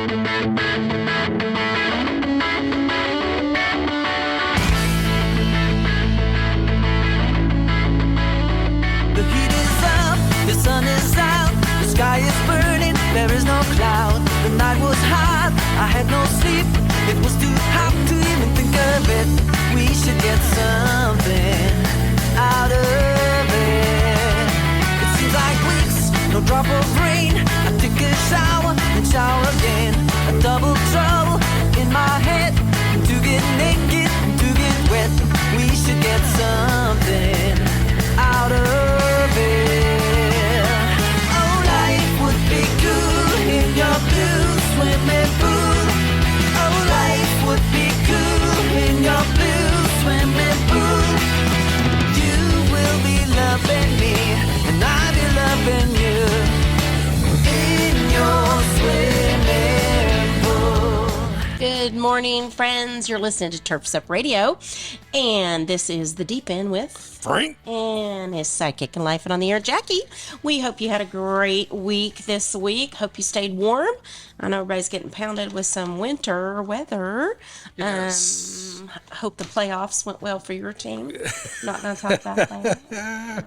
The heat is up, the sun is out, the sky is burning, there is no cloud. The night was hot, I had no sleep, it was too hot to even think of it. We should get something out of it. It seems like weeks, no drop of rain. I take a shower and shower again. A double trouble in my head, to get naked, to get wet. We should get something out of it. Oh, life would be cool in your blue swimming pool. Oh, life would be cool in your blue swimming pool. You will be loving me, and I'll be loving you in your swimming pool. Good morning, friends. You're listening to Turf's Up Radio, and this is The Deep End with Frank and his sidekick and life and on the air, Jackie. We hope you had a great week this week. Hope you stayed warm. I know everybody's getting pounded with some winter weather. Yes. Hope the playoffs went well for your team. Not going to talk about that.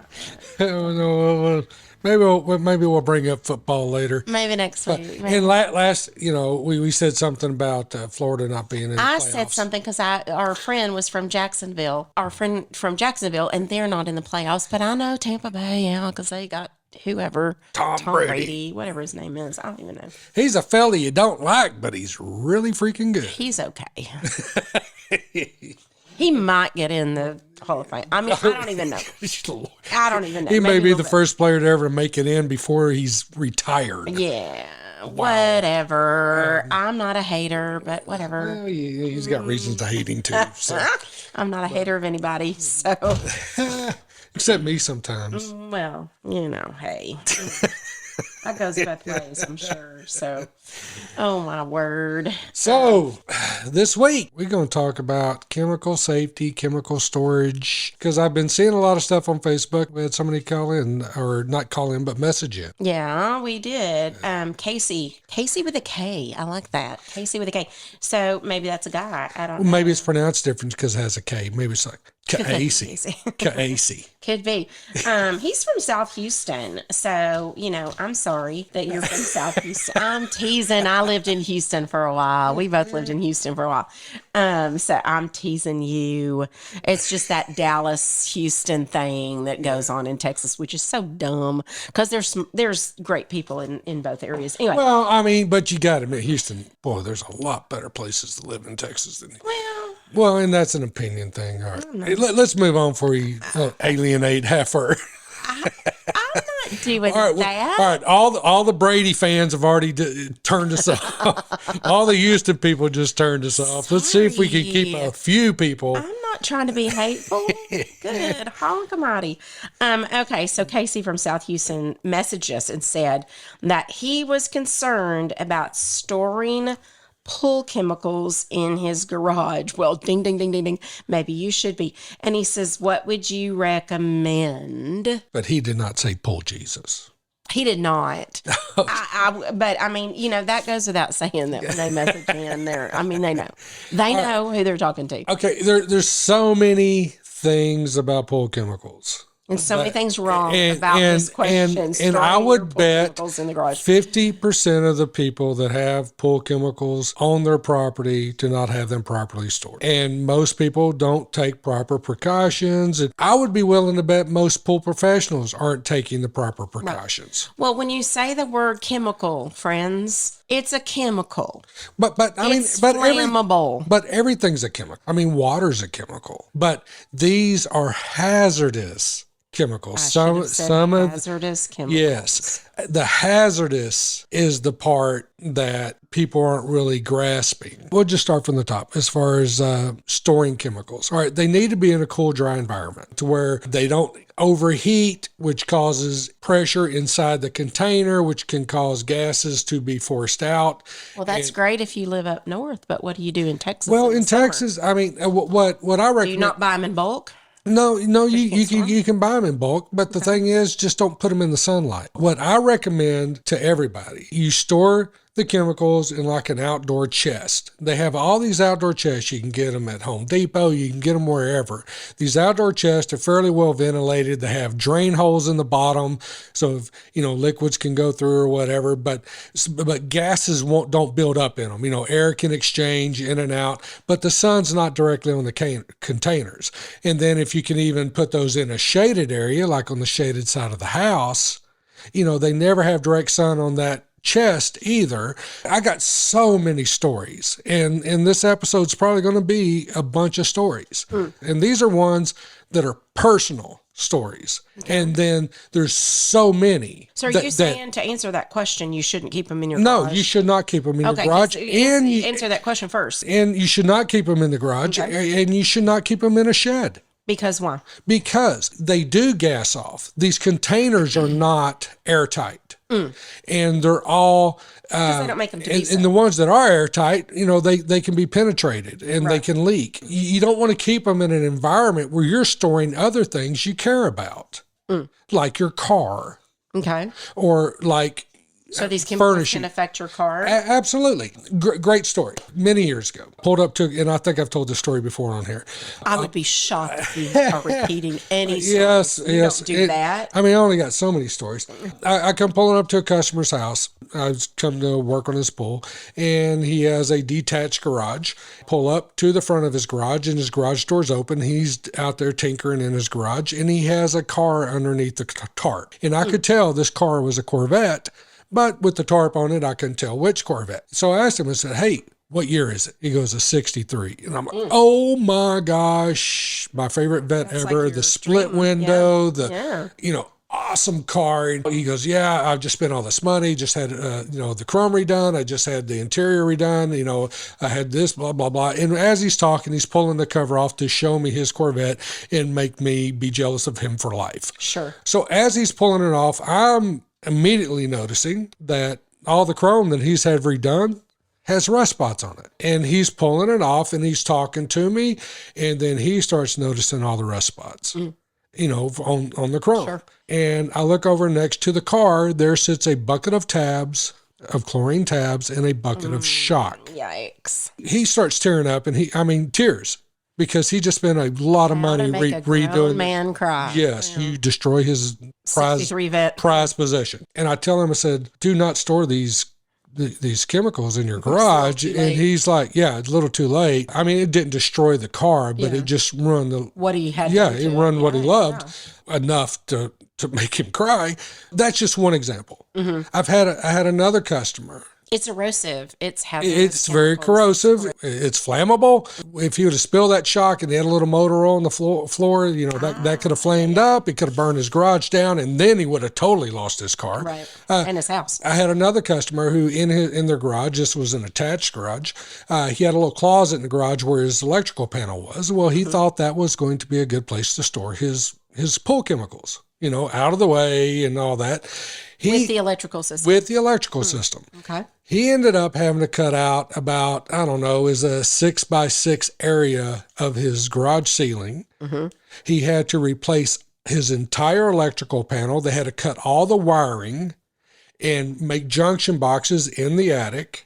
Maybe we'll bring up football later. Maybe next week. Maybe. And last, we said something about Florida not being in the playoffs. I said something because our friend was from Jacksonville. Our friend from Jacksonville, and they're not in the playoffs. But I know Tampa Bay, yeah, because they got whoever. Tom Brady. Whatever his name is. I don't even know. He's a fella you don't like, but he's really freaking good. He's okay. He might get in the Hall of Fame. I mean, I don't even know. I don't even know. He may be the bit. first player to ever make it in before he's retired. Yeah. Whatever. I'm not a hater, but whatever. Well, he's got reasons to hate him too. So. I'm not a hater of anybody, so. Except me sometimes. Well, hey. That goes both ways, I'm sure. So, oh my word. So, this week we're going to talk about chemical safety, chemical storage, because I've been seeing a lot of stuff on Facebook. We had somebody call in, or not call in, but message in. Yeah, we did. Casey with a K. I like that. Casey with a K. So maybe that's a guy. I don't know. Maybe it's pronounced different because it has a K. Maybe it's like Casey. Casey. Could be. He's from South Houston. So, I'm sorry that you're from South Houston. I'm teasing. I lived in Houston for a while. We both lived in Houston for a while. So I'm teasing you. It's just that Dallas Houston thing that goes on in Texas, which is so dumb because there's great people in both areas. Anyway. Well, I mean, but you got to admit, Houston, boy, there's a lot better places to live in Texas than Well, and that's an opinion thing. All right. Hey, let's move on before you alienate half her. I'm not doing all right, that. All right. All the Brady fans have already turned us off. All the Houston people just turned us off. Let's see if we can keep a few people. I'm not trying to be hateful. Good. Honkamati. Okay, so Casey from South Houston messaged us and said that he was concerned about storing pool chemicals in his garage. Well, ding, ding, ding, ding, ding. Maybe you should be. And he says, what would you recommend? But he did not say pull Jesus. He did not. But I mean, that goes without saying that when they message in there. I mean, they know. They know who they're talking to. Okay, there's so many things about pool chemicals. And so many things wrong about this question. And I would bet 50% of the people that have pool chemicals on their property do not have them properly stored. And most people don't take proper precautions. And I would be willing to bet most pool professionals aren't taking the proper precautions. Right. Well, when you say the word chemical, friends, it's a chemical. But I mean, it's flammable. But everything's a chemical. I mean, water's a chemical. But these are hazardous chemicals. Some hazardous chemicals. Yes. The hazardous is the part that people aren't really grasping. We'll just start from the top as far as storing chemicals. All right, they need to be in a cool, dry environment to where they don't overheat, which causes pressure inside the container, which can cause gases to be forced out. Well, that's great if you live up north, but what do you do in Texas? Well, in Texas, I mean, what I recommend. Do you not buy them in bulk? No, you can buy them in bulk, but the thing is, just don't put them in the sunlight. What I recommend to everybody, you store the chemicals in like an outdoor chest. They have all these outdoor chests. You can get them at Home Depot. You can get them wherever. These outdoor chests are fairly well ventilated. They have drain holes in the bottom, so if, liquids can go through or whatever. But gases don't build up in them. Air can exchange in and out, but the sun's not directly on the containers. And then if you can even put those in a shaded area, like on the shaded side of the house, they never have direct sun on that chest either. I got so many stories, and this episode's probably going to be a bunch of stories. And these are ones that are personal stories. Okay. And then there's so many. So are you saying to answer that question, you shouldn't keep them in your garage? No, you should not keep them in your garage. And answer that question first. And you should not keep them in the garage, and you should not keep them in a shed. Because why? Because they do gas off. These containers are not airtight. And they're all... they don't make them to be so. And the ones that are airtight, they can be penetrated and they can leak. You don't want to keep them in an environment where you're storing other things you care about, like your car. Okay. Or like... So these chemicals can affect your car? Absolutely. Great story. Many years ago. Pulled up to, and I think I've told this story before on here. I would be shocked if you are repeating any stories. Yes. Don't do that. I only got so many stories. I come pulling up to a customer's house. I've come to work on his pool, and he has a detached garage. Pull up to the front of his garage, and his garage door's open. He's out there tinkering in his garage, and he has a car underneath the tarp. And I could tell this car was a Corvette, but with the tarp on it, I couldn't tell which Corvette. So I asked him, I said, hey, what year is it? He goes, a 63. And I'm like, oh my gosh, my favorite vet ever, the split window, awesome car. And he goes, yeah, I've just spent all this money, just had, the chrome redone. I just had the interior redone. I had this, blah, blah, blah. And as he's talking, he's pulling the cover off to show me his Corvette and make me be jealous of him for life. Sure. So as he's pulling it off, I'm immediately noticing that all the chrome that he's had redone has rust spots on it. And he's pulling it off and he's talking to me. And then he starts noticing all the rust spots, on the chrome. Sure. And I look over next to the car, there sits a bucket of tabs, of chlorine tabs, and a bucket of shock. Yikes. He starts tearing up and tears. Because he just spent a lot of money redoing. Man cry. Yes, you destroy his prize possession. And I tell him, I said, do not store these chemicals in your garage. And he's like, yeah, it's a little too late. It didn't destroy the car, but it just ruined what he had. Yeah, it ruined what he loved enough to make him cry. That's just one example. Mm-hmm. I had another customer. It's erosive. It's very corrosive. It's flammable. If you would have spilled that shock and they had a little motor on the floor, that could have flamed up. It could have burned his garage down, and then he would have totally lost his car. Right. And his house. I had another customer who in their garage, this was an attached garage, he had a little closet in the garage where his electrical panel was. Well, he thought that was going to be a good place to store his pool chemicals, out of the way and all that. With the electrical system. With the electrical system. Okay. He ended up having to cut out about, a 6x6 area of his garage ceiling. Mm-hmm. He had to replace his entire electrical panel. They had to cut all the wiring and make junction boxes in the attic.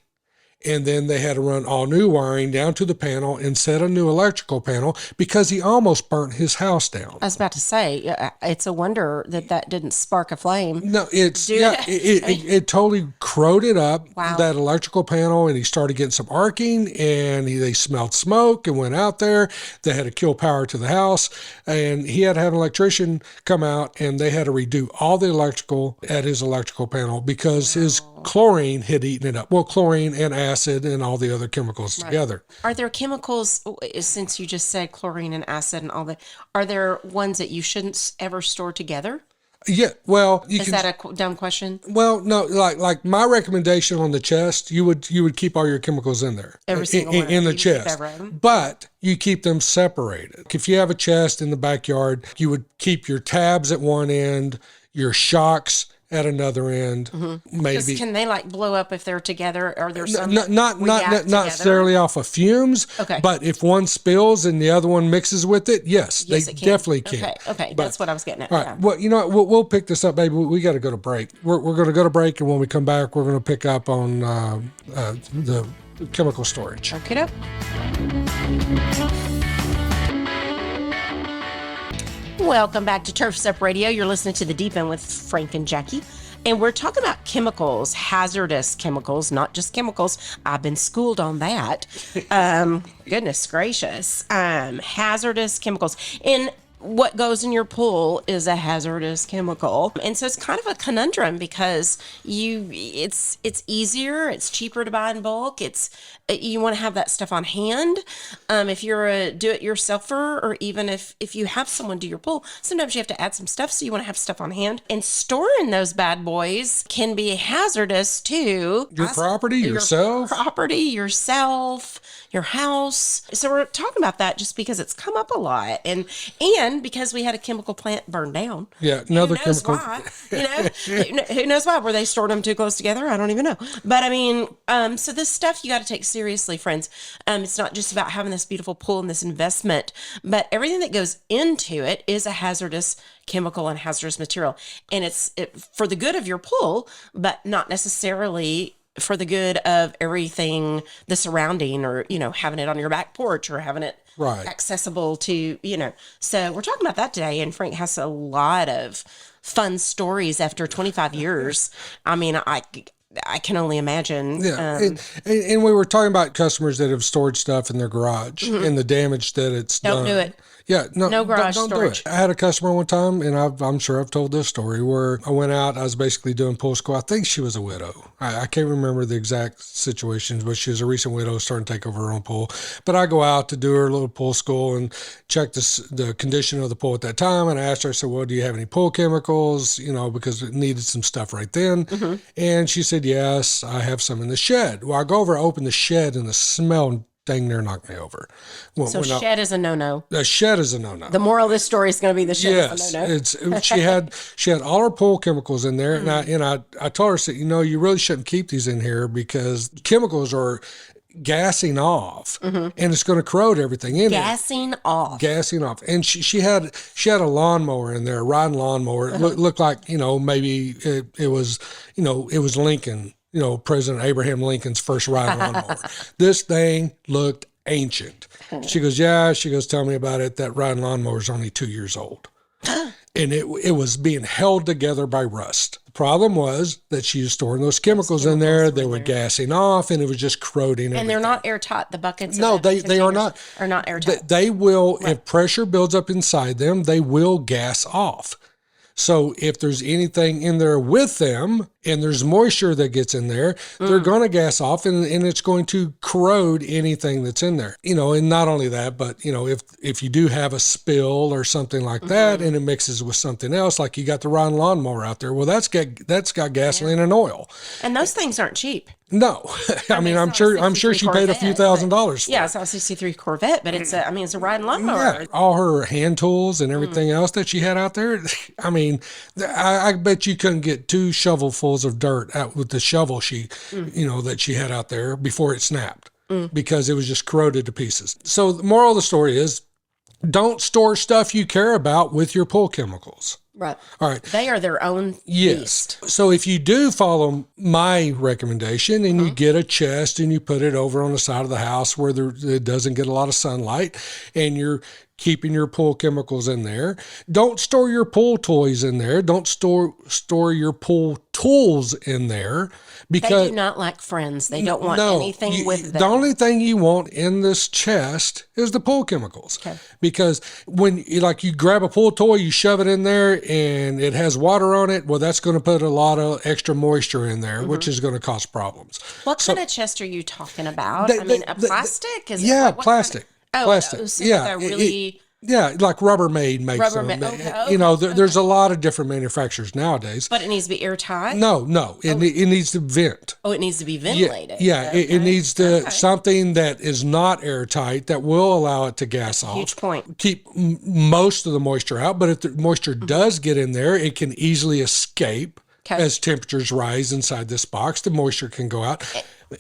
And then they had to run all new wiring down to the panel and set a new electrical panel because he almost burnt his house down. I was about to say, it's a wonder that didn't spark a flame. No, it totally corroded up that electrical panel, and he started getting some arcing, and they smelled smoke and went out there. They had to kill power to the house, and he had to have an electrician come out, and they had to redo all the electrical at his electrical panel because his chlorine had eaten it up. Well, chlorine and acid and all the other chemicals together. Are there chemicals, since you just said chlorine and acid and all that, are there ones that you shouldn't ever store together? Yeah, well, is that a dumb question? Well, no, like my recommendation on the chest, you would keep all your chemicals in there. Every single one in the chest. But you keep them separated. If you have a chest in the backyard, you would keep your tabs at one end, your shocks at another end, maybe. Can they like blow up if they're together? Or there's some Not necessarily off of fumes, Okay. but if one spills and the other one mixes with it, yes, Yes, they it can. definitely can. Okay, But- that's what I was getting at. All right. Yeah. Well, you know what? We'll pick this up, baby. We got to go to break. We're going to go to break, and when we come back, we're going to pick up on the chemical storage. Okay, up. Welcome back to Turf's Up Radio. You're listening to The Deep End with Frank and Jacque. And we're talking about chemicals, hazardous chemicals, not just chemicals. I've been schooled on that. Goodness gracious. Hazardous chemicals. And what goes in your pool is a hazardous chemical. And so it's kind of a conundrum because it's easier, it's cheaper to buy in bulk. You want to have that stuff on hand. If you're a do-it-yourselfer, or even if you have someone do your pool, sometimes you have to add some stuff, so you want to have stuff on hand. And storing those bad boys can be hazardous to Your property, yourself. Your house. So we're talking about that just because it's come up a lot, and because we had a chemical plant burn down. Yeah, another Who knows chemical. why? Who knows why? Were they stored them too close together? I don't even know. But I mean, so this stuff you got to take seriously, friends. It's not just about having this beautiful pool and this investment, but everything that goes into it is a hazardous chemical and hazardous material, and it's for the good of your pool, but not necessarily for the good of everything, the surrounding, or, having it on your back porch, or having it accessible to, So we're talking about that today. And Frank has a lot of fun stories after 25 years. I mean, I can only imagine. Yeah, and we were talking about customers that have stored stuff in their garage and the damage that it's done. Don't do it. Yeah, No garage don't storage. do it. I had a customer one time, and I'm sure I've told this story, where I went out, I was basically doing pool school. I think she was a widow. I can't remember the exact situations, but she was a recent widow starting to take over her own pool. But I go out to do her little pool school and check the condition of the pool at that time. And I asked her, I said, well, do you have any pool chemicals? Because it needed some stuff right then. And she said, yes, I have some in the shed. Well, I go over, I open the shed, and the smell dang near knocked me over. So shed is a no-no. A shed is a no-no. The moral of this story is going to be the shed is a no-no. Yes, she had all her pool chemicals in there, and I told her, I said, you really shouldn't keep these in here because chemicals are gassing off, and it's going to corrode everything in Gassing off. And she had a lawnmower in there, a riding lawnmower. It looked like maybe it was Lincoln. President Abraham Lincoln's first riding lawnmower. This thing looked ancient. She goes, yeah. She goes, tell me about it. That riding lawnmower is only 2 years old. And it was being held together by rust. The problem was that she was storing those chemicals in there. They were gassing off, and it was just corroding everything. And they're not airtight. The buckets. No, they are not. Are not airtight. They will, if pressure builds up inside them, they will gas off. So if there's anything in there with them and there's moisture that gets in there, they're going to gas off, and it's going to corrode anything that's in there. And not only that, but if you do have a spill or something like that, and it mixes with something else, like you got the riding lawnmower out there, well, that's got gasoline and oil. And those things aren't cheap. No, I mean, I'm sure she paid a few $1,000s for it. Yeah, it's not a 63 Corvette, but it's a riding lawnmower. Yeah, all her hand tools and everything else that she had out there. I mean, I bet you couldn't get 2 shovelfuls of dirt out with the shovel that she had out there before it snapped because it was just corroded to pieces. So the moral of the story is, don't store stuff you care about with your pool chemicals. Right. All right. They are their own beast. So if you do follow my recommendation and you get a chest and you put it over on the side of the house where it doesn't get a lot of sunlight, and you're keeping your pool chemicals in there, don't store your pool toys in there. Don't store your pool tools in there, because they do not like friends. They don't want anything with them. The only thing you want in this chest is the pool chemicals. Okay. Because when you grab a pool toy, you shove it in there and it has water on it, well, that's going to put a lot of extra moisture in there, which is going to cause problems. What kind of chest are you talking about? A plastic? Is plastic. Plastic. So yeah. they're really... like Rubbermaid makes them. Okay. There's a lot of different manufacturers nowadays. But it needs to be airtight? No. It needs to vent. Oh, it needs to be ventilated. Yeah. Okay. It needs to something that is not airtight that will allow it to gas off. Huge point. Keep most of the moisture out, but if the moisture does get in there, it can easily escape. As temperatures rise inside this box, the moisture can go out.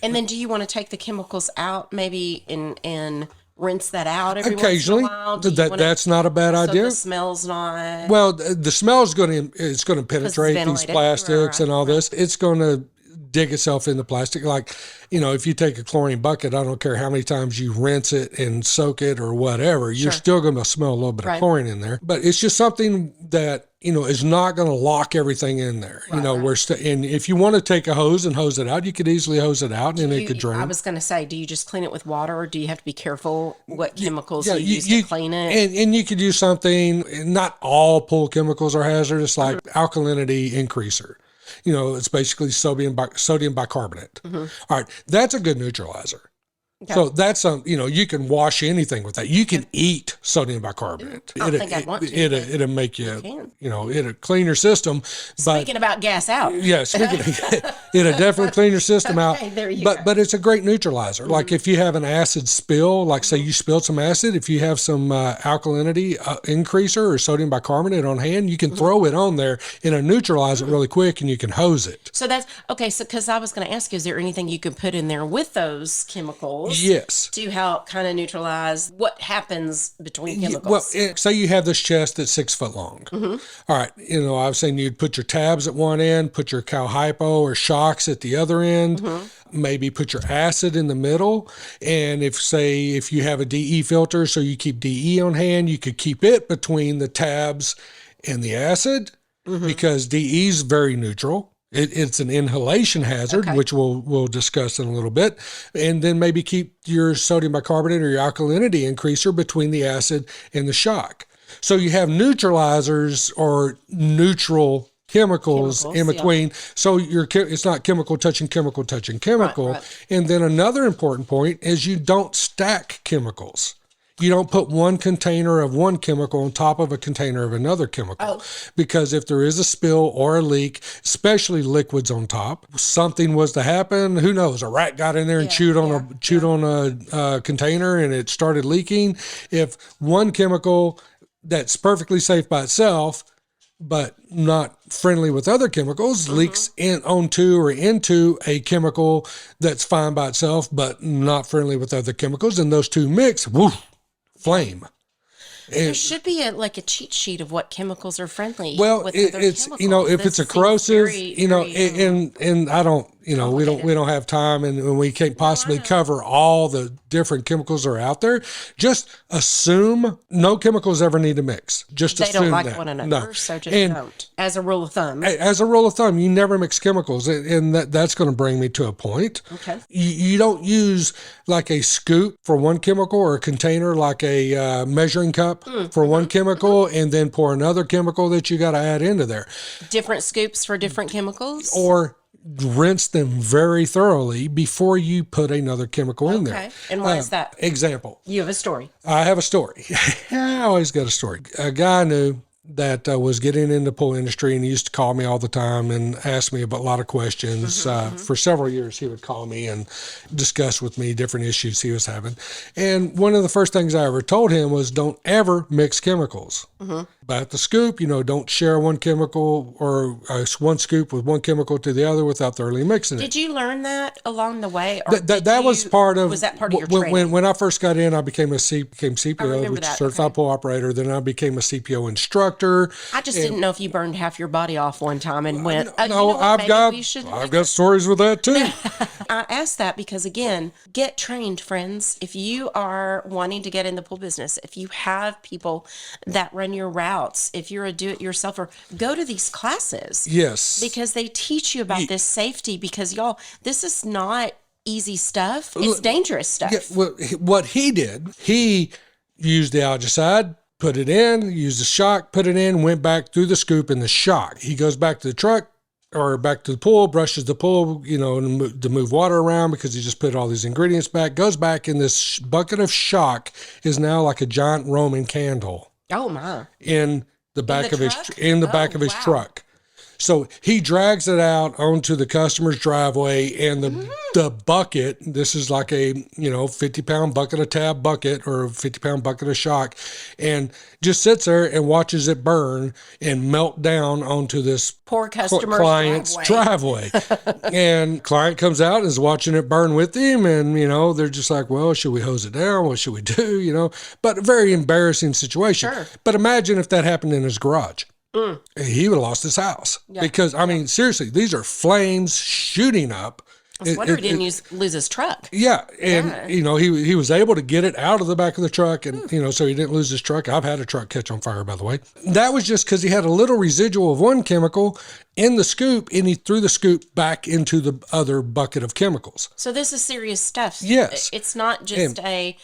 And then do you want to take the chemicals out maybe and rinse that out every Occasionally? once in a while? Do you wanna- That's not a bad so idea. the smell's not... Well, the smell is going to penetrate these ventilated. plastics Right, and all this. It's going to dig itself in the plastic. Like, if you take a chlorine bucket, I don't care how many times you rinse it and soak it or whatever, you're still going to smell a little bit of chlorine in there. But it's just something that, is not going to lock everything in there. And if you want to take a hose and hose it out, you could easily hose it out and it could drain. I was going to say, do you just clean it with water, or do you have to be careful what chemicals you use to clean it? And you could use something, not all pool chemicals are hazardous, like alkalinity increaser. It's basically sodium bicarbonate. All right, that's a good neutralizer. Okay. So that's you can wash anything with that. You can eat sodium bicarbonate. I don't think I'd want to. It'll make you, it'll clean your system. Speaking about gas out. Yeah, it'll definitely clean your system out. There you go. But it's a great neutralizer. Mm-hmm. Like if you have an acid spill, like say you spilled some acid, if you have some alkalinity increaser or sodium bicarbonate on hand, you can throw it on there and it'll neutralize it really quick, and you can hose it. So that's okay. So because I was going to ask you, is there anything you could put in there with those chemicals? Yes. To help kind of neutralize what happens between chemicals. Well, say you have this chest that's 6 foot long. Mm-hmm. All right. I was saying you'd put your tabs at one end, put your cow hypo or shocks at the other end, maybe put your acid in the middle. And if you have a DE filter, so you keep DE on hand, you could keep it between the tabs and the acid because DE is very neutral. It's an inhalation hazard, which we'll discuss in a little bit. And then maybe keep your sodium bicarbonate or your alkalinity increaser between the acid and the shock. So you have neutralizers or neutral chemicals in between. Yeah. So it's not chemical touching chemical touching chemical. Right. And then another important point is you don't stack chemicals. You don't put one container of one chemical on top of a container of another chemical, because if there is a spill or a leak, especially liquids on top, something was to happen. Who knows? A rat got in there and chewed on a container and it started leaking. If one chemical that's perfectly safe by itself, but not friendly with other chemicals, leaks onto a chemical that's fine by itself, but not friendly with other chemicals, and those two mix, flame. There should be a cheat sheet of what chemicals are friendly. Well, with it's chemicals. If it's a corrosive, and I don't, we don't have time, and we can't possibly cover all the different chemicals that are out there. Just assume no chemicals ever need to mix. Just they assume don't like that. one another, no. So just don't. As a rule of thumb. As a rule of thumb, you never mix chemicals, and that's going to bring me to a point. Okay. You don't use like a scoop for one chemical or a container like a measuring cup for one chemical, and then pour another chemical that you got to add into there. Different scoops for different chemicals? Or rinse them very thoroughly before you put another chemical in there. Okay. And why is that? Example. You have a story. I have a story. I always got a story. A guy I knew that was getting into the pool industry, and he used to call me all the time and ask me about a lot of questions. For several years, he would call me and discuss with me different issues he was having. And one of the first things I ever told him was, don't ever mix chemicals. But the scoop, don't share one chemical or one scoop with one chemical to the other without thoroughly mixing it. Did you learn that along the way? Or that was part of. Was that part of your training? When I first got in, I became CPO, which is certified pool operator. Then I became a CPO instructor. I just didn't know if you burned half your body off one time and went. I've got stories with that too. I asked that because, again, get trained, friends. If you are wanting to get in the pool business, if you have people that run your routes, if you're a do-it-yourselfer, go to these classes. Yes. Because they teach you about this safety, because, y'all, this is not easy stuff. It's dangerous stuff. Yeah, well, what he did, he used the algaecide, put it in, used the shock, put it in, went back through the scoop in the shock. He goes back to the truck or back to the pool, brushes the pool, to move water around because he just put all these ingredients back, goes back in this bucket of shock is now like a giant Roman candle. Oh my. In the back of his truck. So he drags it out onto the customer's driveway, and the bucket, this is like a, 50-pound bucket of tab bucket or a 50-pound bucket of shock, and just sits there and watches it burn and melt down onto this Poor customer's client's driveway. And client comes out and is watching it burn with him, and they're just like, well, should we hose it down? What should we do? But a very embarrassing situation. Sure. But imagine if that happened in his garage. He would have lost his house. Because seriously, these are flames shooting up. I wonder he didn't lose his truck. Yeah, and he was able to get it out of the back of the truck, and so he didn't lose his truck. I've had a truck catch on fire, by the way. That was just because he had a little residual of one chemical in the scoop, and he threw the scoop back into the other bucket of chemicals. So this is serious stuff. Yes, it's not just hey,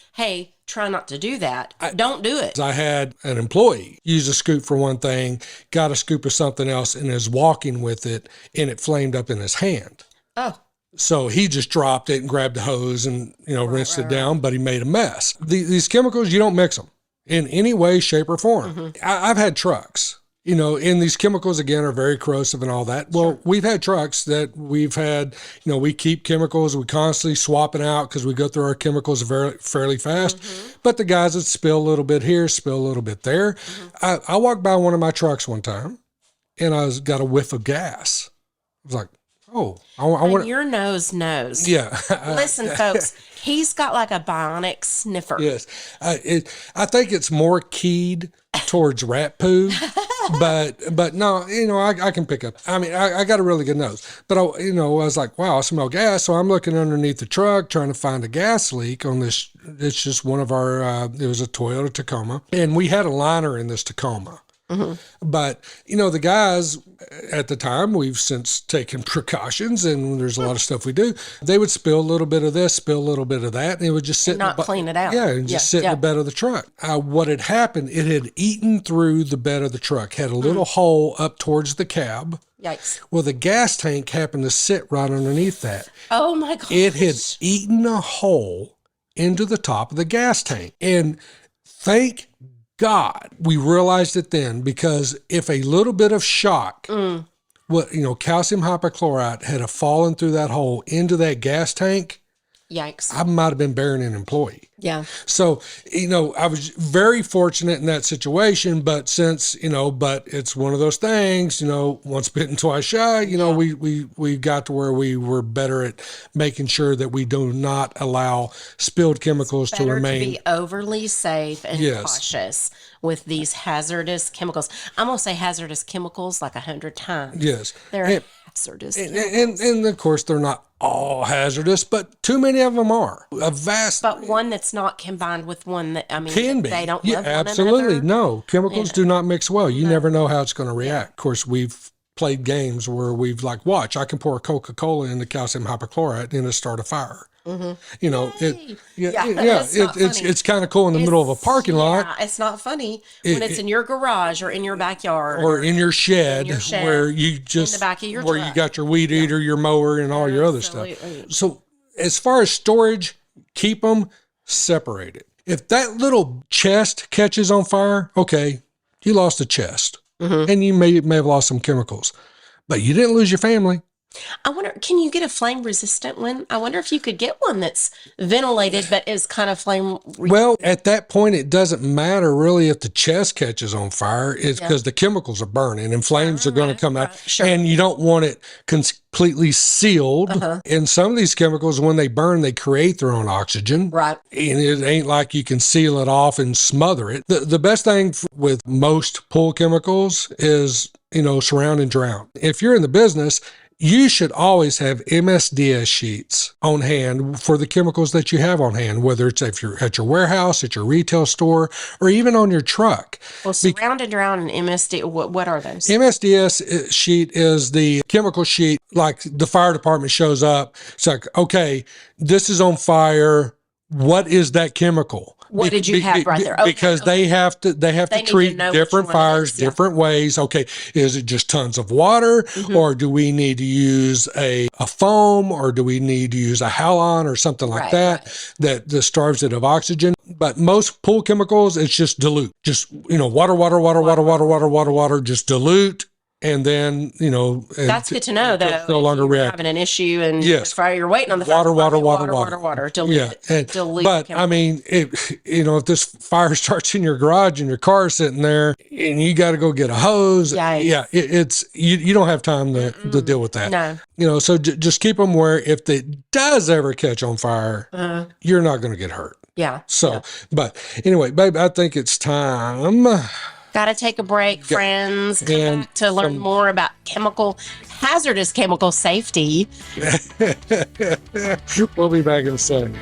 try not to do that. Don't do it. I had an employee use a scoop for one thing, got a scoop of something else, and is walking with it, and it flamed up in his hand. Oh. So he just dropped it and grabbed the hose and, rinsed it down, but he made a mess. These chemicals, you don't mix them in any way, shape, or form. I've had trucks, and these chemicals, again, are very corrosive and all that. Well, we've had trucks that we've had, we keep chemicals, we constantly swapping out because we go through our chemicals fairly fast. But the guys would spill a little bit here, spill a little bit there. I walked by one of my trucks one time, and got a whiff of gas. I was like, oh, I want your nose knows. Yeah. Listen, folks, he's got like a bionic sniffer. Yes. I think it's more keyed towards rat poo, but no, I can pick up. I mean, I got a really good nose, but I was like, wow, I smell gas. So I'm looking underneath the truck trying to find a gas leak on this. It's just one of our, it was a Toyota Tacoma, and we had a liner in this Tacoma. But, the guys at the time, we've since taken precautions, and there's a lot of stuff we do. They would spill a little bit of this, spill a little bit of that, and it would just sit and not clean it out. Yeah, and just sit in the bed of the truck. What had happened, it had eaten through the bed of the truck, had a little hole up towards the cab. Yikes. Well, the gas tank happened to sit right underneath that. Oh, my gosh. It had eaten a hole into the top of the gas tank. And thank God we realized it then, because if a little bit of shock, calcium hypochlorite had fallen through that hole into that gas tank, yikes, I might have been burying an employee. Yeah. So, I was very fortunate in that situation, but since, but it's one of those things, once bitten, twice shy, we got to where we were better at making sure that we do not allow spilled chemicals to remain. To be overly safe and cautious with these hazardous chemicals. I'm going to say hazardous chemicals like 100 times. Yes. They're hazardous. And of course, they're not all hazardous, but too many of them are. But one that's not combined with one that, can be. They don't love absolutely. one another. No, chemicals do not mix well. You never know how it's going to react. Of course, we've played games where we've watch, I can pour a Coca-Cola into calcium hypochlorite and it'll start a fire. It's kind of cool in the middle of a parking lot. It's not funny when it's in your garage or in your backyard or in your shed, where you just in the back of your where truck. You got your weed eater, your mower, and all your other stuff. So as far as storage, keep them separated. If that little chest catches on fire, okay, you lost a chest, and you may have lost some chemicals, but you didn't lose your family. I wonder, can you get a flame resistant one? I wonder if you could get one that's ventilated but is kind of flame resistant. Well, at that point, it doesn't matter really if the chest catches on fire. It's because the chemicals are burning and flames are going to come out. Sure. And you don't want it completely sealed. And some of these chemicals, when they burn, they create their own oxygen. Right. And it ain't like you can seal it off and smother it. The best thing with most pool chemicals is, surround and drown. If you're in the business, you should always have MSDS sheets on hand for the chemicals that you have on hand, whether it's if you're at your warehouse, at your retail store, or even on your truck. Well, surround and drown and MSD, what are those? MSDS sheet is the chemical sheet, like the fire department shows up. It's like, okay, this is on fire. What is that chemical? What did you have right there? Okay, because they have to treat different fires different ways. Okay, is it just tons of water, or do we need to use a foam, or do we need to use a halon or something like that starves it of oxygen? But most pool chemicals, it's just dilute. Just water, just dilute and then, That's good to know, though. it's no longer if you're react. having an issue and Yes. fire, you're waiting on the Water, fire, water. Dilute, Yeah. dilute But chemical. I mean, if this fire starts in your garage and your car's sitting there and you got to go get a hose, Yikes. it's you don't have time to deal with that. No. So just keep them where if it does ever catch on fire, you're not going to get hurt. Yeah. So, but anyway, babe, I think it's time. Got to take a break, friends. Come And back to learn more about hazardous chemical safety. We'll be back in a second.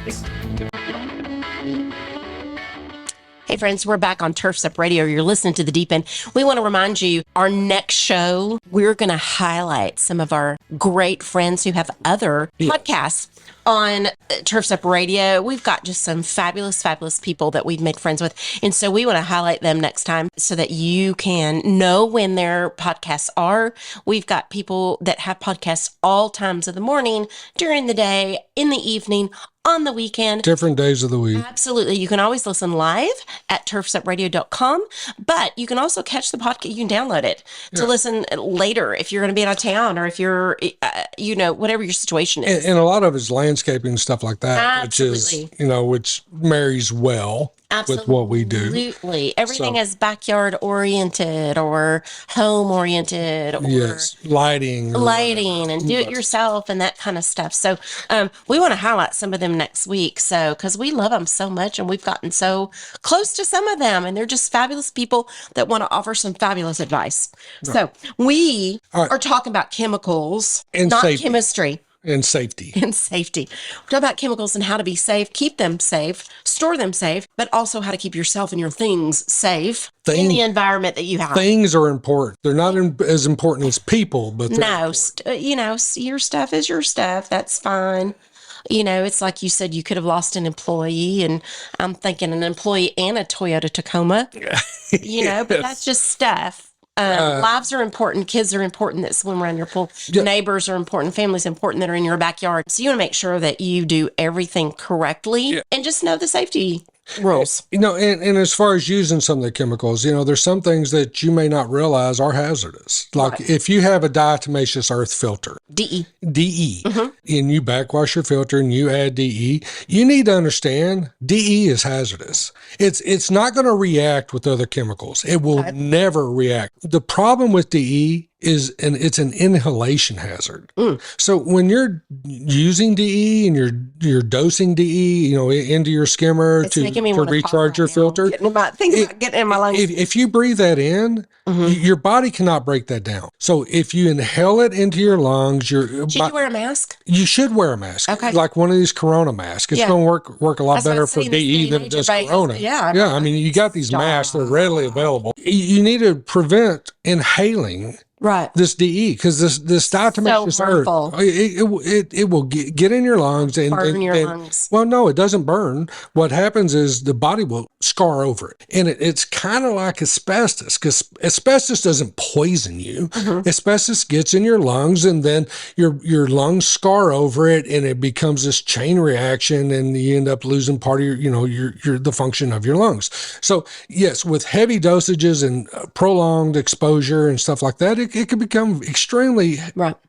Hey friends, we're back on Turf's Up Radio. You're listening to The Deep End. We want to remind you, our next show, we're going to highlight some of our great friends who have other podcasts on Turf's Up Radio. We've got just some fabulous, fabulous people that we've made friends with. And so we want to highlight them next time so that you can know when their podcasts are. We've got people that have podcasts all times of the morning, during the day, in the evening, on the weekend. Different days of the week. Absolutely. You can always listen live at turfsupradio.com, but you can also catch the podcast. You can download it to listen later if you're going to be out of town or if you're, whatever your situation is. And a lot of it's landscaping and stuff like that, Absolutely. which is, which marries well with what we do. Absolutely. Everything is backyard oriented or home oriented or lighting and do it yourself and that kind of stuff. So we want to highlight some of them next week. So, because we love them so much and we've gotten so close to some of them and they're just fabulous people that want to offer some fabulous advice. Right. So we are talking about chemicals and not safety. Chemistry. And safety. And safety. We're talking about chemicals and how to be safe, keep them safe, store them safe, but also how to keep yourself and your things safe in the environment that you have. Things are important. They're not as important as people, but your stuff is your stuff. That's fine. It's like you said, you could have lost an employee, and I'm thinking an employee and a Toyota Tacoma, but that's just stuff. Lives are important. Kids are important that swim around your pool. Neighbors are important. Families important that are in your backyard. So you want to make sure that you do everything correctly and just know the safety rules. And as far as using some of the chemicals, there's some things that you may not realize are hazardous. Like if you have a diatomaceous earth filter, DE, and you backwash your filter and you add DE, you need to understand DE is hazardous. It's not going to react with other chemicals. It will never react. The problem with DE is it's an inhalation hazard. So when you're using DE and you're dosing DE, into your skimmer to recharge your filter, getting in my lungs. If you breathe that in, your body cannot break that down. So if you inhale it into your lungs, should you wear a mask? You should wear a mask. Okay. Like one of these Corona masks. It's going to work a lot better for DE than it does Corona. Yeah. I mean, you got these masks that are readily available. You need to prevent inhaling this DE, because this diatomaceous earth, it will get in your lungs and burn your lungs. Well, no, it doesn't burn. What happens is the body will scar over it, and it's kind of like asbestos, because asbestos doesn't poison you. Asbestos gets in your lungs, and then your lungs scar over it, and it becomes this chain reaction, and you end up losing part of your the function of your lungs. So yes, with heavy dosages and prolonged exposure and stuff like that, it can become extremely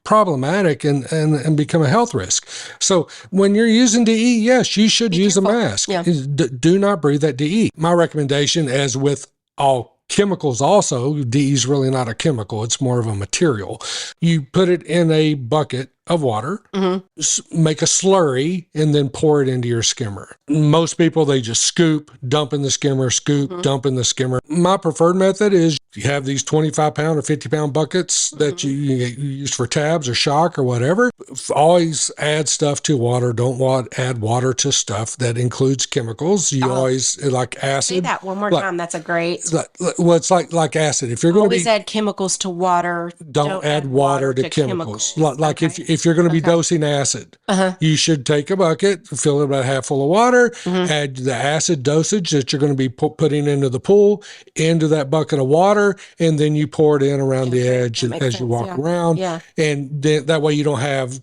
problematic and become a health risk. So when you're using DE, yes, you should use a mask. Yeah. Do not breathe that DE. My recommendation, as with all chemicals also, DE is really not a chemical, it's more of a material. You put it in a bucket of water, make a slurry, and then pour it into your skimmer. Most people, they just scoop, dump in the skimmer, dump in the skimmer. My preferred method is you have these 25-pound or 50-pound buckets that you use for tabs or shock or whatever. Always add stuff to water. Don't add water to stuff that includes chemicals. You always, like acid. Say that one more time. That's a great. Well, it's like acid. If you're going to add chemicals to water. Don't add water to chemicals. Like if you're going to be dosing acid, you should take a bucket, fill it about half full of water, add the acid dosage that you're going to be putting into the pool, into that bucket of water, and then you pour it in around the edge as you walk around. Yeah. And then, that way you don't have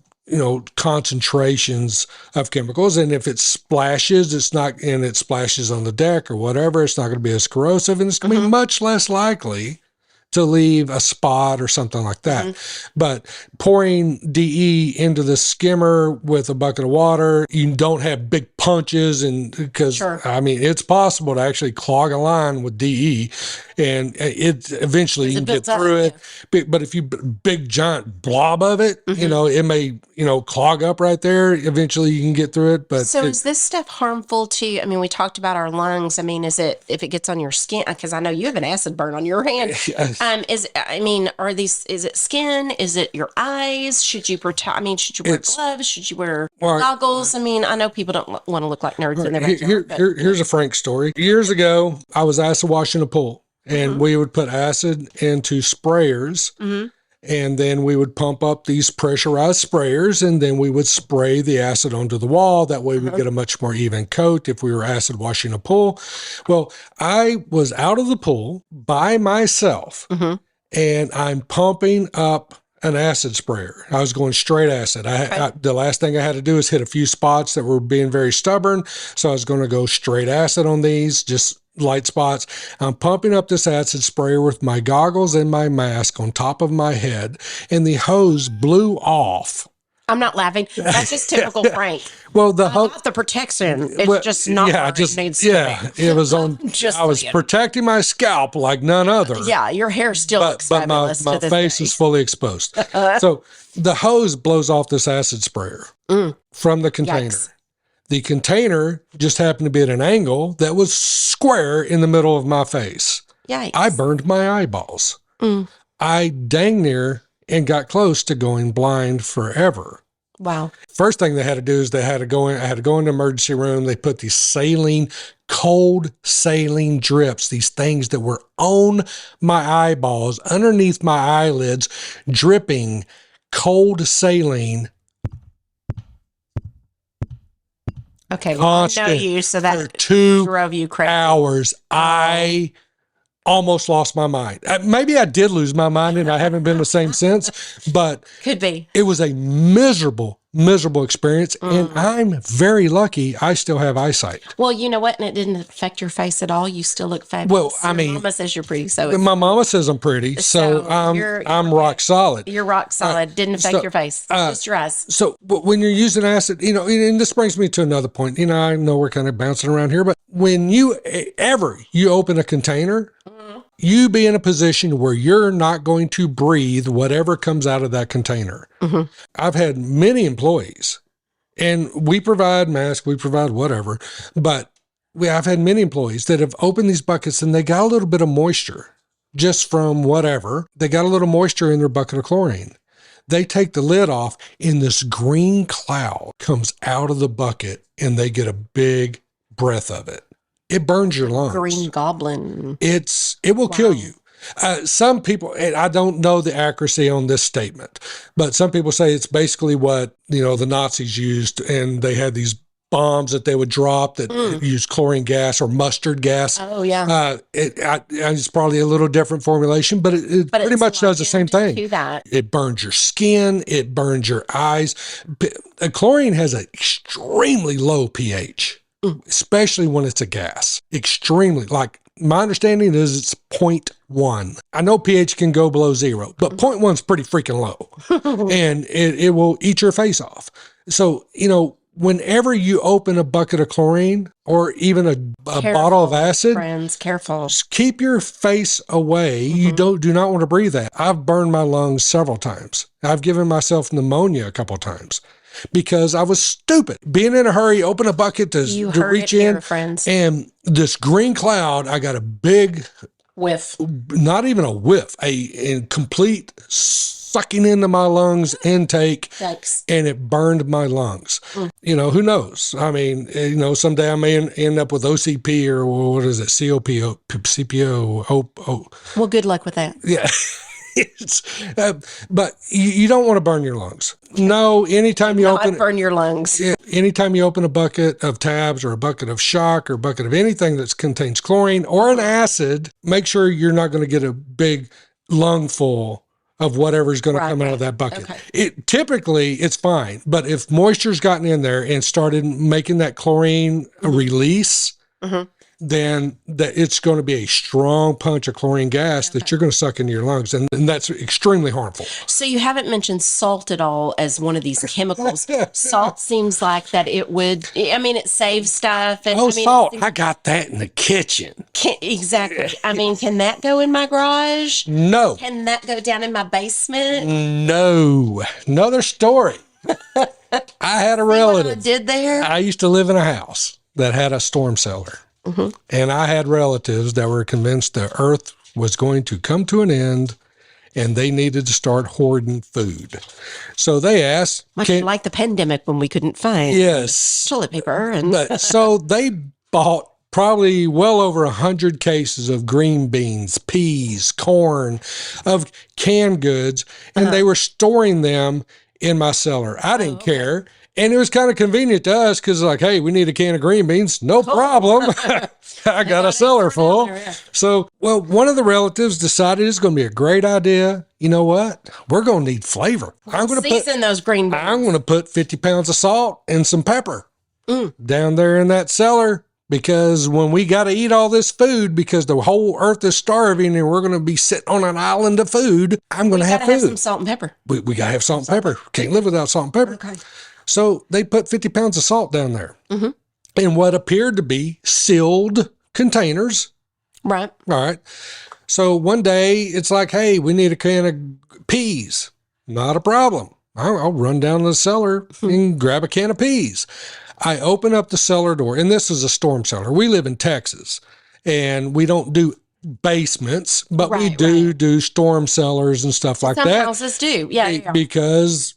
concentrations of chemicals. And if it splashes, it splashes on the deck or whatever, it's not going to be as corrosive, and it's going to be much less likely to leave a spot or something like that. But pouring DE into the skimmer with a bucket of water, you don't have big punches, and because I mean, it's possible to actually clog a line with DE, and it eventually you can get through it. But if you big giant blob of it, you know, it may, you know, clog up right there. Eventually you can get through it. But so is this stuff harmful to, I mean, we talked about our lungs. I mean, is it, if it gets on your skin, because I know you have an acid burn on your hand. Is it skin? Is it your eyes? Should you protect, I mean, should you wear gloves? Should you wear goggles? I mean, I know people don't want to look like nerds in their backyard. Here's a Frank story. Years ago, I was acid washing a pool, and we would put acid into sprayers, and then we would pump up these pressurized sprayers, and then we would spray the acid onto the wall. That way we get a much more even coat if we were acid washing a pool. Well, I was out of the pool by myself, and I'm pumping up an acid sprayer. I was going straight acid. The last thing I had to do is hit a few spots that were being very stubborn. So I was going to go straight acid on these, just light spots. I'm pumping up this acid sprayer with my goggles and my mask on top of my head, and the hose blew off. I'm not laughing. That's just typical Frank. Well, not the protection. It's just not where it needs to be. It was on. I was protecting my scalp like none other. Yeah, your hair still looks fabulous. But my face is fully exposed. So the hose blows off this acid sprayer from the container. Yikes. The container just happened to be at an angle that was square in the middle of my face. Yikes. I burned my eyeballs. I dang near and got close to going blind forever. Wow. First thing they had to do is I had to go in the emergency room. They put these cold saline drips, these things that were on my eyeballs, underneath my eyelids, dripping cold saline. Okay, well, I know you, so that for 2 drove you crazy. hours. I almost lost my mind. Maybe I did lose my mind and I haven't been the same since, but could be. It was a miserable experience, and I'm very lucky I still have eyesight. Well, you know what? And it didn't affect your face at all. You still look fabulous. Well, I mean, Mama says you're pretty, so my mama says I'm pretty, so I'm rock solid. You're rock solid. Didn't affect your face, just your eyes. So when you're using acid, you know, and this brings me to another point. You know, I know we're kind of bouncing around here, but when you open a container, you be in a position where you're not going to breathe whatever comes out of that container. I've had many employees, and we provide masks, we provide whatever, but I've had many employees that have opened these buckets and they got a little bit of moisture just from whatever. They got a little moisture in their bucket of chlorine. They take the lid off and this green cloud comes out of the bucket and they get a big breath of it. It burns your lungs. Green goblin. It will kill you. Some people, and I don't know the accuracy on this statement, but some people say it's basically what, you know, the Nazis used, and they had these bombs that they would drop that used chlorine gas or mustard gas. Oh, yeah. It's probably a little different formulation, but it pretty much does the same thing. It burns your skin. It burns your eyes. Chlorine has an extremely low pH. Especially when it's a gas. Extremely. Like, my understanding is it's 0.1. I know pH can go below 0, but 0.1 is pretty freaking low. And it will eat your face off. So, you know, whenever you open a bucket of chlorine or even a bottle of acid, friends, careful. Keep your face away. You do not want to breathe that. I've burned my lungs several times. I've given myself pneumonia a couple of times. Because I was stupid. Being in a hurry, open a bucket to reach in. Friends. And this green cloud, I got a big whiff. Not even a whiff, a complete sucking into my lungs intake. Yikes. And it burned my lungs. You know, who knows? I mean, you know, someday I may end up with OCP or what is it? CPO. Well, good luck with that. Yeah. But you don't want to burn your lungs. No, anytime you burn your lungs. Anytime you open a bucket of tabs or a bucket of shock or a bucket of anything that contains chlorine or an acid, make sure you're not going to get a big lungful of whatever's going to come out of that bucket. Okay. Typically it's fine, but if moisture's gotten in there and started making that chlorine release, then it's going to be a strong punch of chlorine gas that you're going to suck into your lungs. And that's extremely harmful. So you haven't mentioned salt at all as one of these chemicals. Salt seems like that it would, I mean, it saves stuff. And, Salt. I got that in the kitchen. Exactly. I mean, can that go in my garage? No. Can that go down in my basement? No. Another story. I had a relative. What I did there? I used to live in a house that had a storm cellar. And I had relatives that were convinced the earth was going to come to an end and they needed to start hoarding food. So they asked. Much like the pandemic when we couldn't find toilet paper. So they bought probably well over 100 cases of green beans, peas, corn, of canned goods, and they were storing them in my cellar. I didn't care. And it was kind of convenient to us because, like, hey, we need a can of green beans. No problem. I got a cellar full. So, one of the relatives decided it's going to be a great idea. You know what? We're going to need flavor. I'm going to season those green beans. I'm going to put 50 pounds of salt and some pepper down there in that cellar. Because when we got to eat all this food, because the whole earth is starving and we're going to be sitting on an island of food, I'm going to have food. Have some salt and pepper. We got to have salt and pepper. Can't live without salt and pepper. Okay. So they put 50 pounds of salt down there in what appeared to be sealed containers. Right. All right. So one day it's like, hey, we need a can of peas. Not a problem. I'll run down to the cellar and grab a can of peas. I open up the cellar door, and this is a storm cellar. We live in Texas, and we don't do basements, but we do storm cellars and stuff like that. Some houses do, because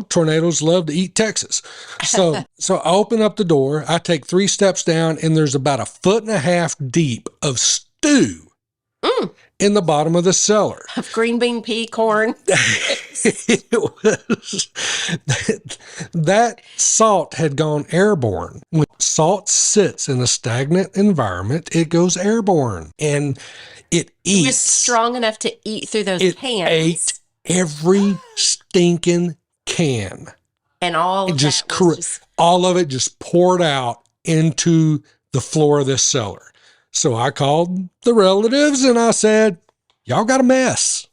tornadoes love to eat Texas. So I open up the door. I take 3 steps down, and there's about 1.5 feet deep of stew in the bottom of the cellar. Of green bean, pea, corn. It was that salt had gone airborne. When salt sits in a stagnant environment, it goes airborne, and it eats. It was strong enough to eat through those cans. It ate every stinking can, and all of all of it just poured out into the floor of this cellar. So I called the relatives and I said, "Y'all got a mess.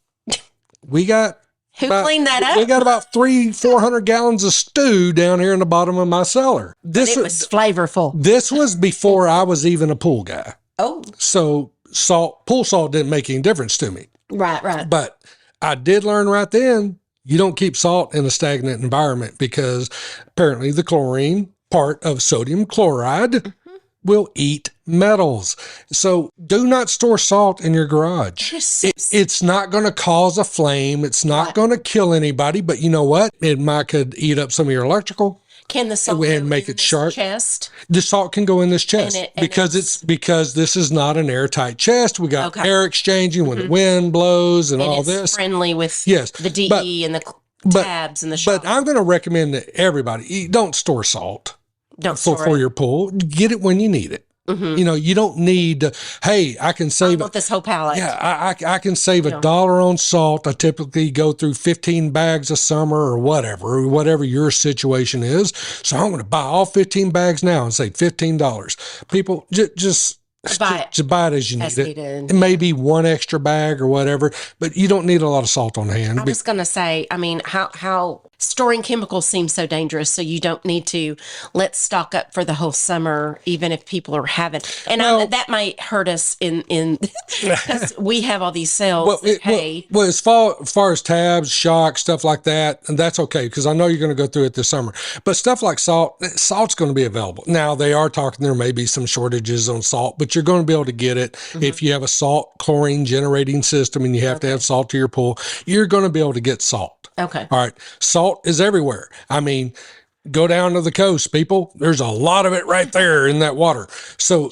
We got." Who cleaned that up? We got about 400 gallons of stew down here in the bottom of my cellar. It was flavorful. This was before I was even a pool guy. Oh. So pool salt didn't make any difference to me. Right. But I did learn right then, you don't keep salt in a stagnant environment because apparently the chlorine part of sodium chloride will eat metals. So do not store salt in your garage. It's not going to cause a flame. It's not going to kill anybody, but you know what? It could eat up some of your electrical. Can the salt and make it sharp? Chest? The salt can go in this chest because this is not an airtight chest. We got air exchanging when the wind blows and all this. It's friendly with the DE and the tabs and the shock. But I'm going to recommend that everybody don't store salt. For your pool. Get it when you need it. You don't need, hey, I can save this whole pallet. Yeah, I can save $1 on salt. I typically go through 15 bags a summer or whatever your situation is. So I'm going to buy all 15 bags now and save $15. People, just buy it as you need it. It may be one extra bag or whatever, but you don't need a lot of salt on hand. I was going to say, I mean, how storing chemicals seems so dangerous, so you don't need to. Let's stock up for the whole summer, even if people are having. And that might hurt us in because we have all these sales. As far as tabs, shock, stuff like that, and that's okay because I know you're going to go through it this summer. But stuff like salt's going to be available. Now they are talking there may be some shortages on salt, but you're going to be able to get it if you have a salt chlorine generating system and you have to have salt to your pool. You're going to be able to get salt. Okay. All right. Salt is everywhere. I mean, go down to the coast, people. There's a lot of it right there in that water. So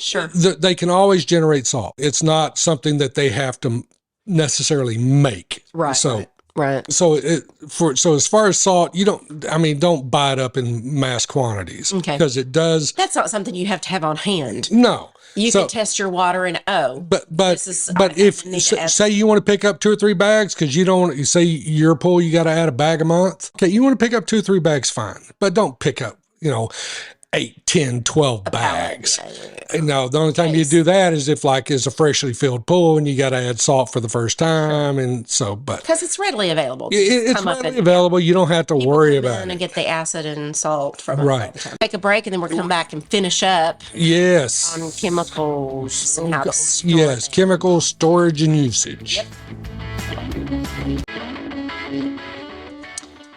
they can always generate salt. It's not something that they have to necessarily make. Right. So. Right. So as far as salt, don't buy it up in mass quantities. Okay. Because it does. That's not something you have to have on hand. No. You can test your water and but if say you want to pick up 2 or 3 bags because you don't say your pool you got to add a bag a month. Okay, you want to pick up 2 or 3 bags, fine, but don't pick up. 8, 10, 12 pallet, bags. yeah. No, the only time you do that is if like it's a freshly filled pool and you got to add salt for the first time. And so, but Because it's readily available. it's readily available. You don't have to worry about and it. get the acid and salt from it Right. all the time. Take a break and then we'll come back and finish up Yes. on chemicals and how to store Yes. them. Chemical storage and usage. Yep.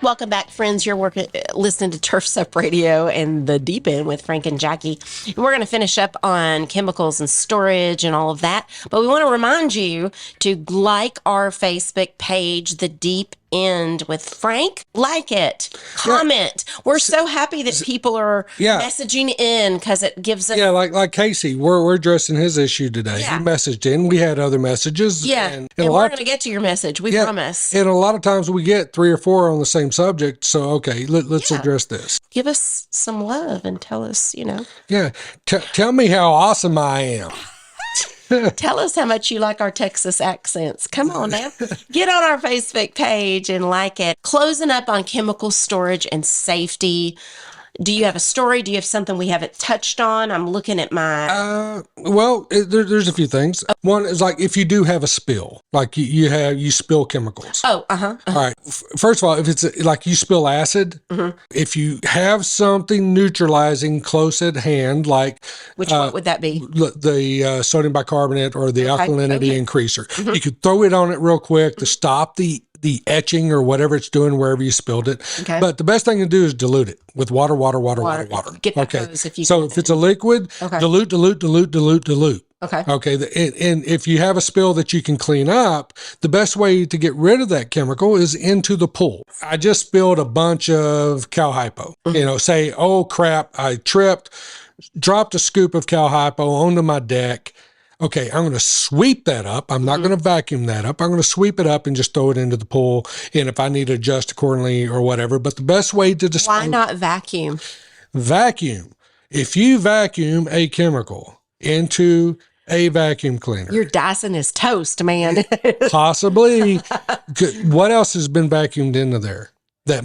Welcome back, friends. You're listening to Turf's Up Radio and the Deep End with Frank and Jacque. And we're going to finish up on chemicals and storage and all of that. But we want to remind you to like our Facebook page, The Deep End with Frank. Like it. Comment. We're so happy that people are messaging in because it gives us... Yeah, like Casey, we're addressing his issue today. Yeah. He messaged in. We had other messages. Yeah, And we're going to get to your message. We promise. And a lot of times we get 3 or 4 on the same subject. So, okay, let's address this. Give us some love and tell us, Yeah. Tell me how awesome I am. Tell us how much you like our Texas accents. Come on now. Get on our Facebook page and like it. Closing up on chemical storage and safety. Do you have a story? Do you have something we haven't touched on? I'm looking at my... There's a few things. One is like if you do have a spill, like you spill chemicals. Oh, All right. First of all, if it's like you spill acid, if you have something neutralizing close at hand, like what would that be? the sodium bicarbonate or the alkalinity increaser, you could throw it on it real quick to stop the etching or whatever it's doing wherever you spilled it. Okay. But the best thing to do is dilute it with water. Get that hose if you So can. if it's a liquid, dilute. Okay. Okay. And if you have a spill that you can clean up, the best way to get rid of that chemical is into the pool. I just spilled a bunch of cow hypo. Say, oh crap, I tripped, dropped a scoop of cow hypo onto my deck. Okay, I'm going to sweep that up. I'm not going to vacuum that up. I'm going to sweep it up and just throw it into the pool. And if I need to adjust accordingly or whatever, but the best way to dispose... Why not vacuum? Vacuum. If you vacuum a chemical into a vacuum cleaner... Your Dyson is toast, man. Possibly. What else has been vacuumed into there that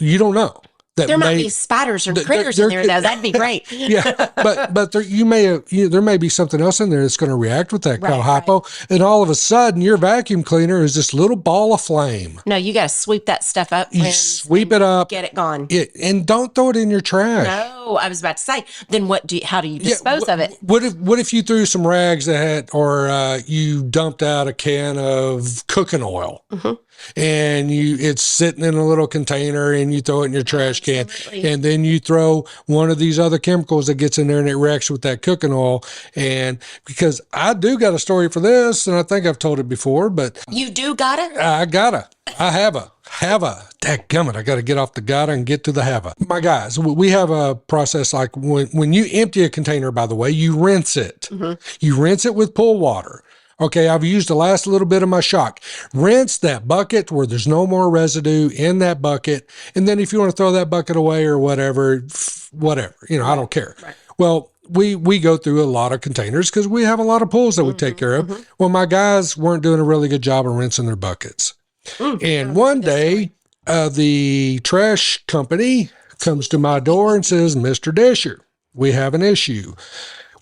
you don't know? There might be spiders or critters in there, though. That'd be great. Yeah, but there may be something else in there that's going to react with that cow hypo, and all of a sudden your vacuum cleaner is this little ball of flame. No, you got to sweep that stuff up. You sweep it up, get it gone. And don't throw it in your trash. No, I was about to say. Then how do you dispose of it? What if you threw some rags or you dumped out a can of cooking oil? And it's sitting in a little container and you throw it in your trash can. Absolutely. And then you throw one of these other chemicals that gets in there and it reacts with that cooking oil. And because I do got a story for this, and I think I've told it before, but you do gotta? I have a dadgummit, I got to get off the gotta and get to the have a. My guys, we have a process like when you empty a container, by the way, you rinse it. You rinse it with pool water. Okay, I've used the last little bit of my shock. Rinse that bucket where there's no more residue in that bucket. And then if you want to throw that bucket away or whatever, I don't care. Right. Well, we go through a lot of containers because we have a lot of pools that we take care of. Well, my guys weren't doing a really good job of rinsing their buckets. And one day, the trash company comes to my door and says, Mr. Disher, we have an issue.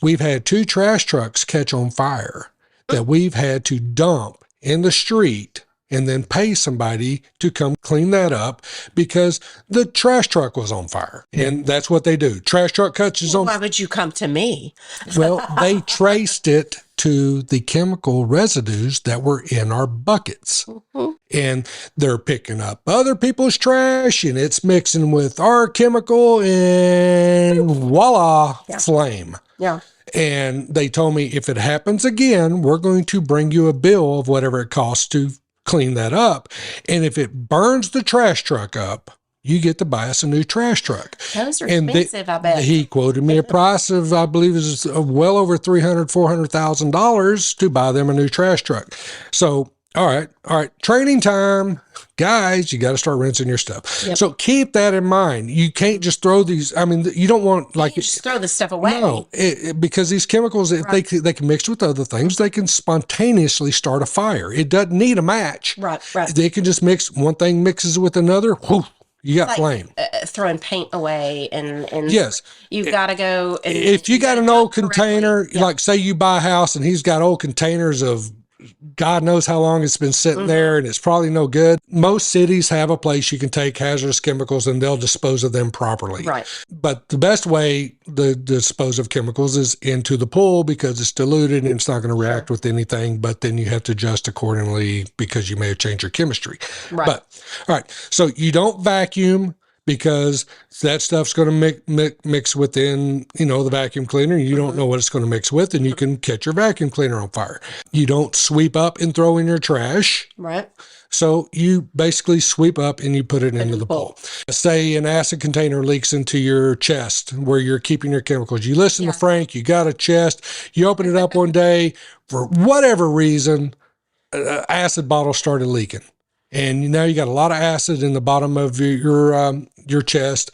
We've had 2 trash trucks catch on fire that we've had to dump in the street and then pay somebody to come clean that up because the trash truck was on fire. And that's what they do. Trash truck catches on fire. Why would you come to me? Well, they traced it to the chemical residues that were in our buckets. And they're picking up other people's trash and it's mixing with our chemical and voila, flame. Yeah. And they told me if it happens again, we're going to bring you a bill of whatever it costs to clean that up. And if it burns the trash truck up, you get to buy us a new trash truck. Those are expensive, I bet. He quoted me a price of, I believe it was well over $300,000, $400,000 to buy them a new trash truck. So, all right. Training time. Guys, you got to start rinsing your stuff. Yep. So keep that in mind. You can't just throw these. I mean, you don't want just throw this stuff away. No, because these chemicals, if they can mix with other things, they can spontaneously start a fire. It doesn't need a match. Right. They can just mix. One thing mixes with another. Whoo, you got flame. Throwing paint away and Yes. you've got to go. And If you got an old container, Yeah. like say you buy a house and he's got old containers of God knows how long it's been sitting there and it's probably no good. Most cities have a place you can take hazardous chemicals and they'll dispose of them properly. Right. But the best way to dispose of chemicals is into the pool because it's diluted and it's not going to react with anything, but then you have to adjust accordingly because you may have changed your chemistry. Right. But all right, so you don't vacuum because that stuff's going to mix within, the vacuum cleaner. You don't know what it's going to mix with, and you can catch your vacuum cleaner on fire. You don't sweep up and throw in your trash. Right. So you basically sweep up and you put it into the bowl. Say an acid container leaks into your chest where you're keeping your chemicals. You listen to Frank, you got a chest, you open it up one day, for whatever reason, an acid bottle started leaking. And now you got a lot of acid in the bottom of your chest.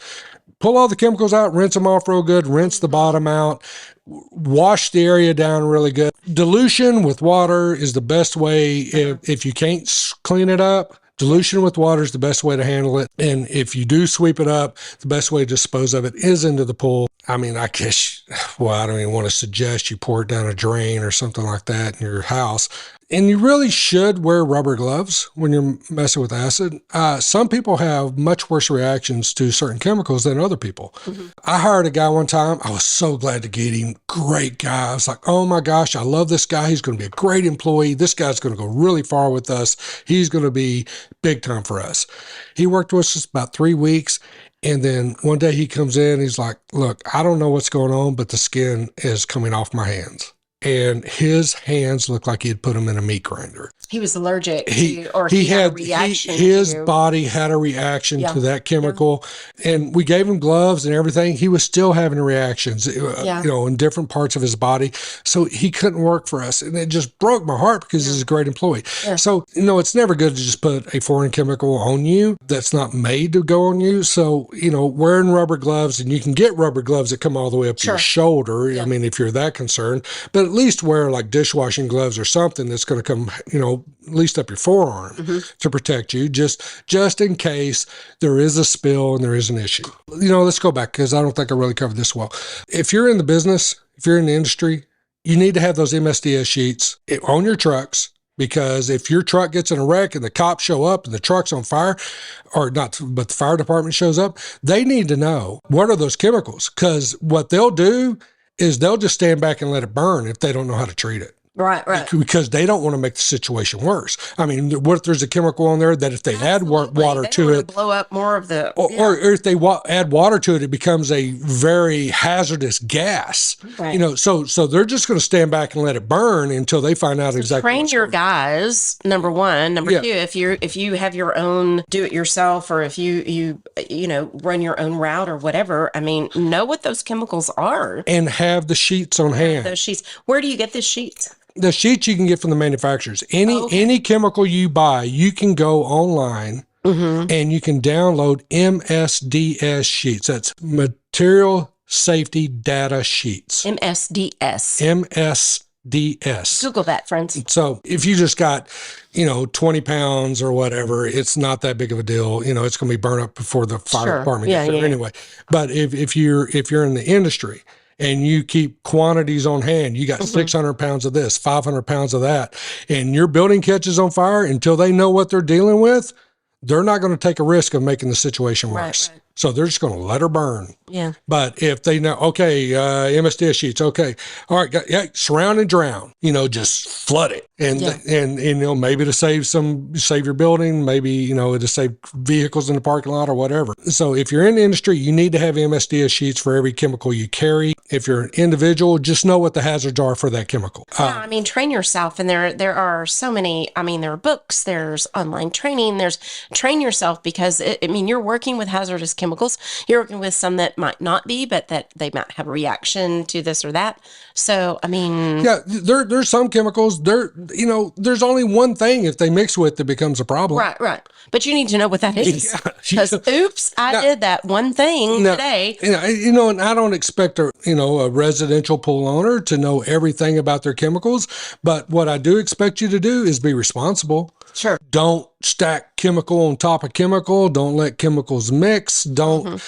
Pull all the chemicals out, rinse them off real good, rinse the bottom out, wash the area down really good. Dilution with water is the best way if you can't clean it up. Dilution with water is the best way to handle it. And if you do sweep it up, the best way to dispose of it is into the pool. I mean, I guess, I don't even want to suggest you pour it down a drain or something like that in your house. And you really should wear rubber gloves when you're messing with acid. Some people have much worse reactions to certain chemicals than other people. I hired a guy one time. I was so glad to get him. Great guy. I was like, oh my gosh, I love this guy. He's going to be a great employee. This guy's going to go really far with us. He's going to be big time for us. He worked with us about 3 weeks. And then one day he comes in, he's like, look, I don't know what's going on, but the skin is coming off my hands. And his hands looked like he had put them in a meat grinder. He was allergic to, or he had a reaction. His body had a reaction to that chemical. And we gave him gloves and everything. He was still having reactions, in different parts of his body. So he couldn't work for us. And it just broke my heart because he's a great employee. Yeah. So, it's never good to just put a foreign chemical on you that's not made to go on you. So, wearing rubber gloves, and you can get rubber gloves that come all the way up to your shoulder. I mean, if you're that concerned, but at least wear like dishwashing gloves or something that's going to come, at least up your forearm to protect you, just in case there is a spill and there is an issue. Let's go back because I don't think I really covered this well. If you're in the business, if you're in the industry, you need to have those MSDS sheets on your trucks. Because if your truck gets in a wreck and the cops show up and the truck's on fire, or not, but the fire department shows up, they need to know what are those chemicals. Because what they'll do is they'll just stand back and let it burn if they don't know how to treat it. Right. Because they don't want to make the situation worse. I mean, what if there's a chemical on there that if they add water to it, blow up more of the, or if they add water to it, it becomes a very hazardous gas. Right. So they're just going to stand back and let it burn until they find out exactly. Train your guys. Number one. Number two, if you have your own do it yourself, or if you run your own route or whatever, I mean, know what those chemicals are and have the sheets on hand. Those sheets. Where do you get the sheets? The sheets you can get from the manufacturers. Any chemical you buy, you can go online and you can download MSDS sheets. That's Material Safety Data Sheets. MSDS. MSDS. Google that, friends. So if you just got, 20 pounds or whatever, it's not that big of a deal. It's going to be burned up before the fire department gets there anyway. But if you're in the industry, and you keep quantities on hand, you got 600 pounds of this, 500 pounds of that, and your building catches on fire until they know what they're dealing with, they're not going to take a risk of making the situation worse. Right. So they're just going to let her burn. Yeah. But if they know, MSDS sheets, okay, all right, surround and drown, just flood it. And maybe to save your building, maybe, to save vehicles in the parking lot or whatever. So if you're in the industry, you need to have MSDS sheets for every chemical you carry. If you're an individual, just know what the hazards are for that chemical. Train yourself. And there are so many, there are books, there's online training, there's train yourself because you're working with hazardous chemicals. You're working with some that might not be, but that they might have a reaction to this or that. So, there's some chemicals, there's only one thing if they mix with that becomes a problem. Right. But you need to know what that is. Because, I did that one thing today. And I don't expect a residential pool owner to know everything about their chemicals. But what I do expect you to do is be responsible. Sure. Don't stack chemical on top of chemical. Don't let chemicals mix. Don't,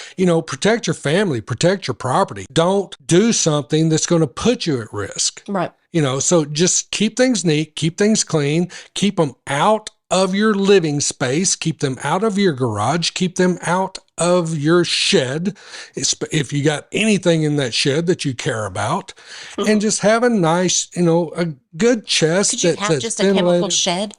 protect your family, protect your property. Don't do something that's going to put you at risk. Right. So just keep things neat, keep things clean, keep them out of your living space, keep them out of your garage, keep them out of your shed, if you got anything in that shed that you care about, and just have a nice, a good chest. Could you have just a chemical shed?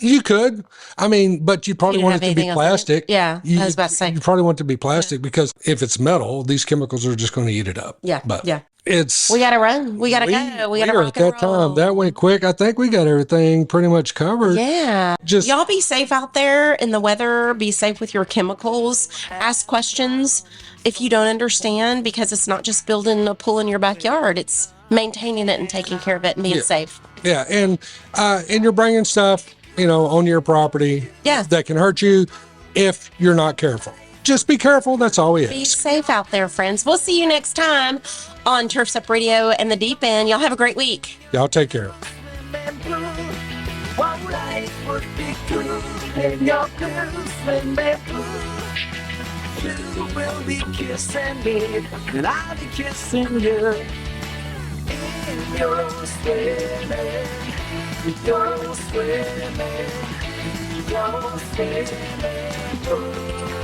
You could. But you probably want it to be plastic. Yeah, I was about to say. You probably want it to be plastic because if it's metal, these chemicals are just going to eat it up. Yeah, but yeah. We gotta run. We gotta go. We gotta are rock at and that roll. time. That went quick. I think we got everything pretty much covered. Yeah. Just y'all be safe out there in the weather. Be safe with your chemicals. Ask questions if you don't understand, because it's not just building a pool in your backyard. It's maintaining it and taking care of it and being safe. Yeah, and you're bringing stuff, on your property. Yeah. That can hurt you if you're not careful. Just be careful. That's all we ask. Be safe out there, friends. We'll see you next time on Turf's Up Radio and the Deep End. Y'all have a great week. Y'all take care. One life would be cool in your blue swimming pool. You will be kissing me, and I'll be kissing you. In your swimming, your swimming, your swimming pool.